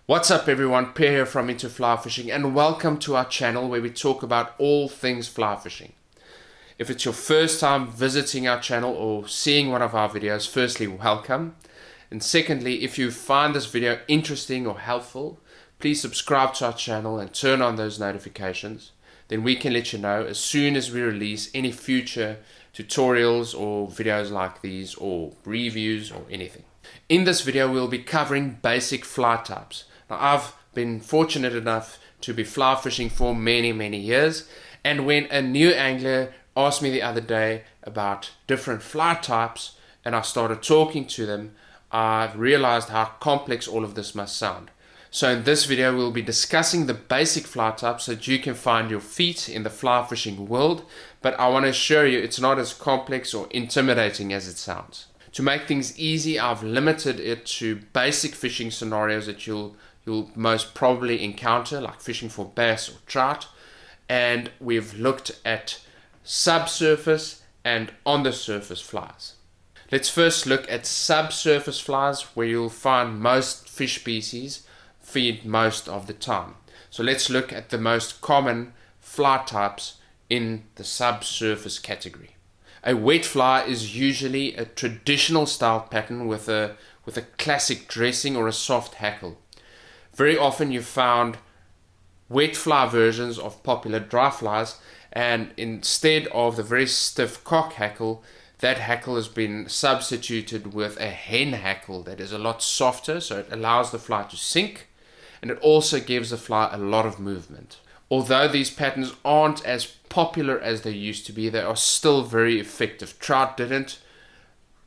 What's up everyone, Pierre here from Into Fly Fishing, and welcome to our channel where we talk about all things fly fishing. If it's your first time visiting our channel or seeing one of our videos, firstly welcome, and secondly, if you find this video interesting or helpful, please subscribe to our channel and turn on those notifications. Then we can let you know as soon as we release any future tutorials or videos like these or reviews or anything. In this video we'll be covering basic fly types. Now I've been fortunate enough to be fly fishing for many years, and when a new angler asked me the other day about different fly types and I started talking to them, I realized how complex all of this must sound. So in this video we'll be discussing the basic fly types so that you can find your feet in the fly fishing world, but I want to assure you it's not as complex or intimidating as it sounds. To make things easy, I've limited it to basic fishing scenarios that you'll most probably encounter, like fishing for bass or trout, and we've looked at subsurface and on the surface flies. Let's first look at subsurface flies, where you'll find most fish species feed most of the time. So let's look at the most common fly types in the subsurface category. A wet fly is usually a traditional style pattern with a classic dressing or a soft hackle. Very often you found wet fly versions of popular dry flies, and instead of the very stiff cock hackle, that hackle has been substituted with a hen hackle that is a lot softer, so it allows the fly to sink, and it also gives the fly a lot of movement. Although these patterns aren't as popular as they used to be, they are still very effective. Trout didn't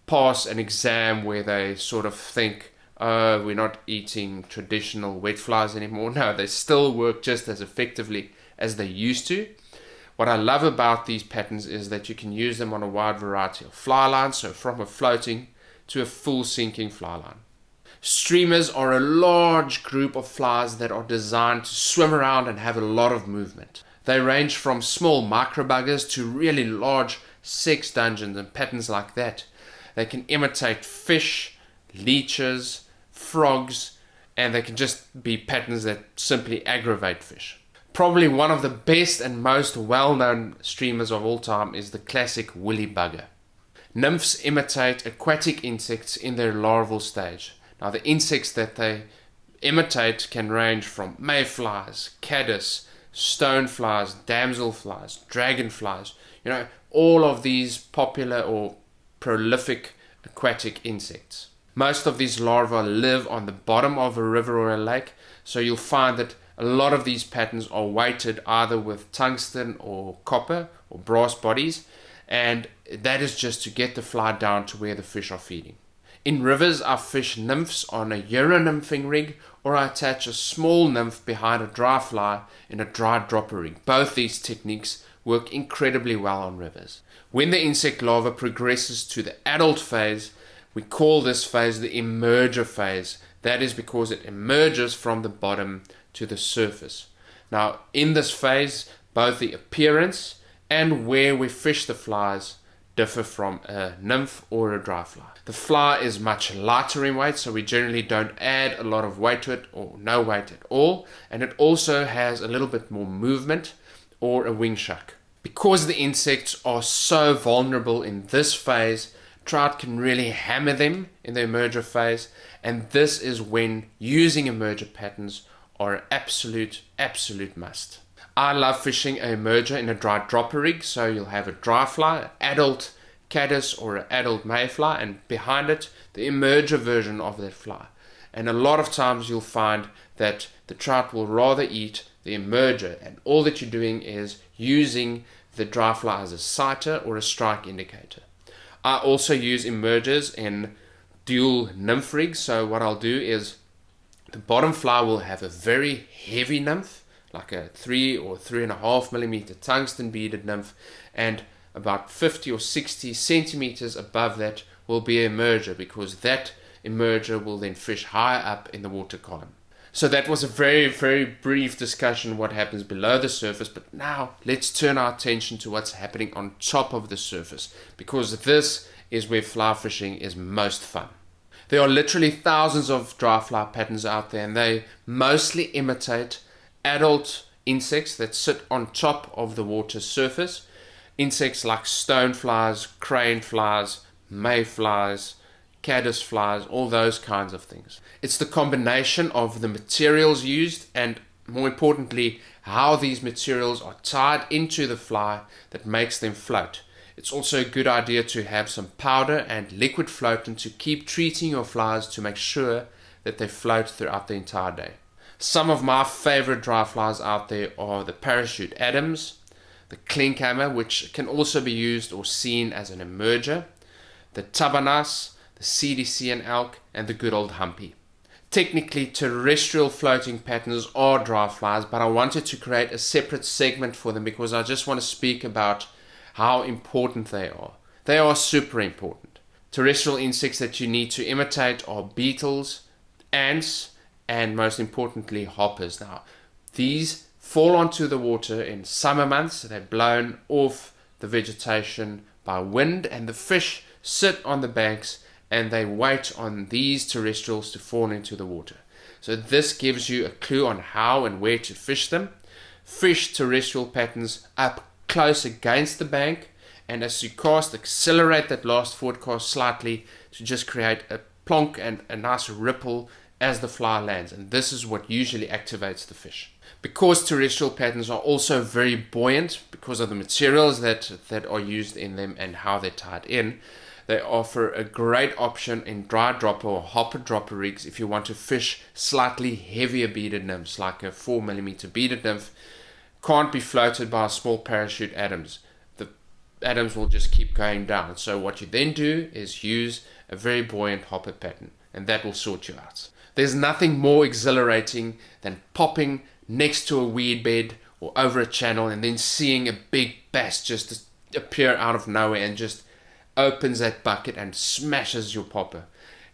pass an exam where they sort of think, oh, we're not eating traditional wet flies anymore. No, they still work just as effectively as they used to. What I love about these patterns is that you can use them on a wide variety of fly lines, so from a floating to a full sinking fly line. Streamers are a large group of flies that are designed to swim around and have a lot of movement. They range from small microbuggers to really large sex dungeons and patterns like that. They can imitate fish, leeches, frogs, and they can just be patterns that simply aggravate fish. Probably one of the best and most well-known streamers of all time is the classic woolly bugger. Nymphs imitate aquatic insects in their larval stage. Now the insects that they imitate can range from mayflies, caddis, stoneflies, damselflies, dragonflies, all of these popular or prolific aquatic insects. Most of these larvae live on the bottom of a river or a lake, so you'll find that a lot of these patterns are weighted either with tungsten or copper or brass bodies, and that is just to get the fly down to where the fish are feeding. In rivers, I fish nymphs on a Euro-nymphing rig, or I attach a small nymph behind a dry fly in a dry dropper rig. Both these techniques work incredibly well on rivers. When the insect larva progresses to the adult phase, we call this phase the emerger phase. That is because it emerges from the bottom to the surface. Now, in this phase, both the appearance and where we fish the flies differ from a nymph or a dry fly. The fly is much lighter in weight, so we generally don't add a lot of weight to it or no weight at all, and it also has a little bit more movement or a wing shuck. Because the insects are so vulnerable in this phase, trout can really hammer them in the emerger phase, and this is when using emerger patterns are an absolute must. I love fishing an emerger in a dry dropper rig, so you'll have a dry fly, an adult caddis or an adult mayfly, and behind it the emerger version of that fly. And a lot of times you'll find that the trout will rather eat the emerger, and all that you're doing is using the dry fly as a sighter or a strike indicator. I also use emergers in dual nymph rigs, so what I'll do is the bottom fly will have a very heavy nymph, like a 3 or 3.5 millimeter tungsten beaded nymph, and about 50 or 60 centimeters above that will be an emerger, because that emerger will then fish higher up in the water column. So that was a very brief discussion what happens below the surface, but now let's turn our attention to what's happening on top of the surface, because this is where fly fishing is most fun. There are literally thousands of dry fly patterns out there, and they mostly imitate adult insects that sit on top of the water surface. Insects like stoneflies, crane flies, mayflies, caddis flies, all those kinds of things. It's the combination of the materials used and, more importantly, how these materials are tied into the fly that makes them float. It's also a good idea to have some powder and liquid floatant to keep treating your flies to make sure that they float throughout the entire day. Some of my favorite dry flies out there are the parachute Adams, the clinkhammer, which can also be used or seen as an emerger, the tabanas, the CDC and elk, and the good old humpy. Technically, terrestrial floating patterns are dry flies, but I wanted to create a separate segment for them because I just want to speak about how important they are. They are super important. Terrestrial insects that you need to imitate are beetles, ants, and most importantly, hoppers. Now, these fall onto the water in summer months. They're blown off the vegetation by wind, and the fish sit on the banks and they wait on these terrestrials to fall into the water. So this gives you a clue on how and where to fish them. Fish terrestrial patterns up close against the bank, and as you cast, accelerate that last forward cast slightly to just create a plonk and a nice ripple as the fly lands, and this is what usually activates the fish. Because terrestrial patterns are also very buoyant because of the materials that are used in them and how they're tied in, they offer a great option in dry dropper or hopper dropper rigs if you want to fish slightly heavier beaded nymphs, like a 4mm beaded nymph can't be floated by a small parachute Adams. The Adams will just keep going down. So what you then do is use a very buoyant hopper pattern, and that will sort you out. There's nothing more exhilarating than popping next to a weed bed or over a channel and then seeing a big bass just appear out of nowhere and just opens that bucket and smashes your popper.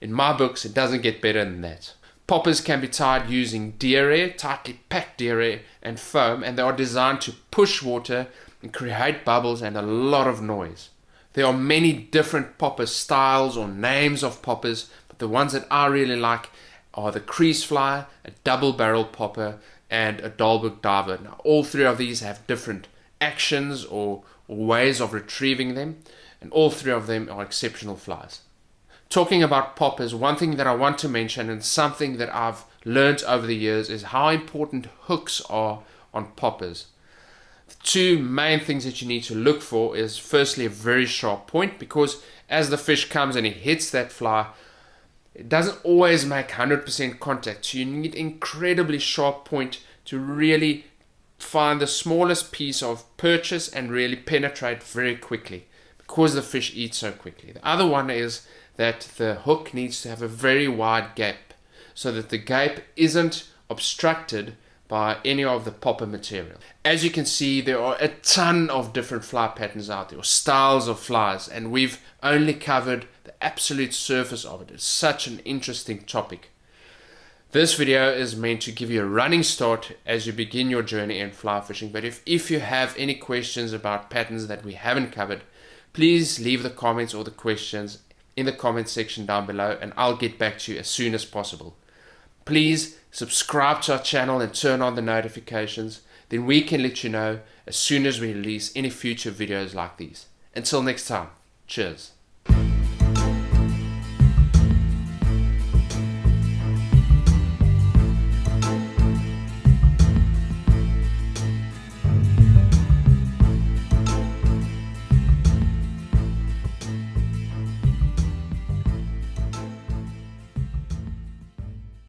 In my books, it doesn't get better than that. Poppers can be tied using deer air, tightly packed deer air and foam, and they are designed to push water and create bubbles and a lot of noise. There are many different popper styles or names of poppers, but the ones that I really like are the crease fly, a double barrel popper, and a Dahlberg diver. Now, all three of these have different actions or ways of retrieving them, and all three of them are exceptional flies. Talking about poppers, one thing that I want to mention, and something that I've learned over the years, is how important hooks are on poppers. The two main things that you need to look for is firstly a very sharp point, because as the fish comes and it hits that fly, it doesn't always make 100% contact. So you need incredibly sharp point to really find the smallest piece of purchase and really penetrate very quickly, because the fish eat so quickly. The other one is that the hook needs to have a very wide gap so that the gape isn't obstructed by any of the popper material. As you can see, there are a ton of different fly patterns out there, or styles of flies, and we've only covered the absolute surface of it. It's such an interesting topic. This video is meant to give you a running start as you begin your journey in fly fishing, but if you have any questions about patterns that we haven't covered, please leave the comments or the questions in the comment section down below, and I'll get back to you as soon as possible. Please subscribe to our channel and turn on the notifications, then we can let you know as soon as we release any future videos like these. Until next time, cheers.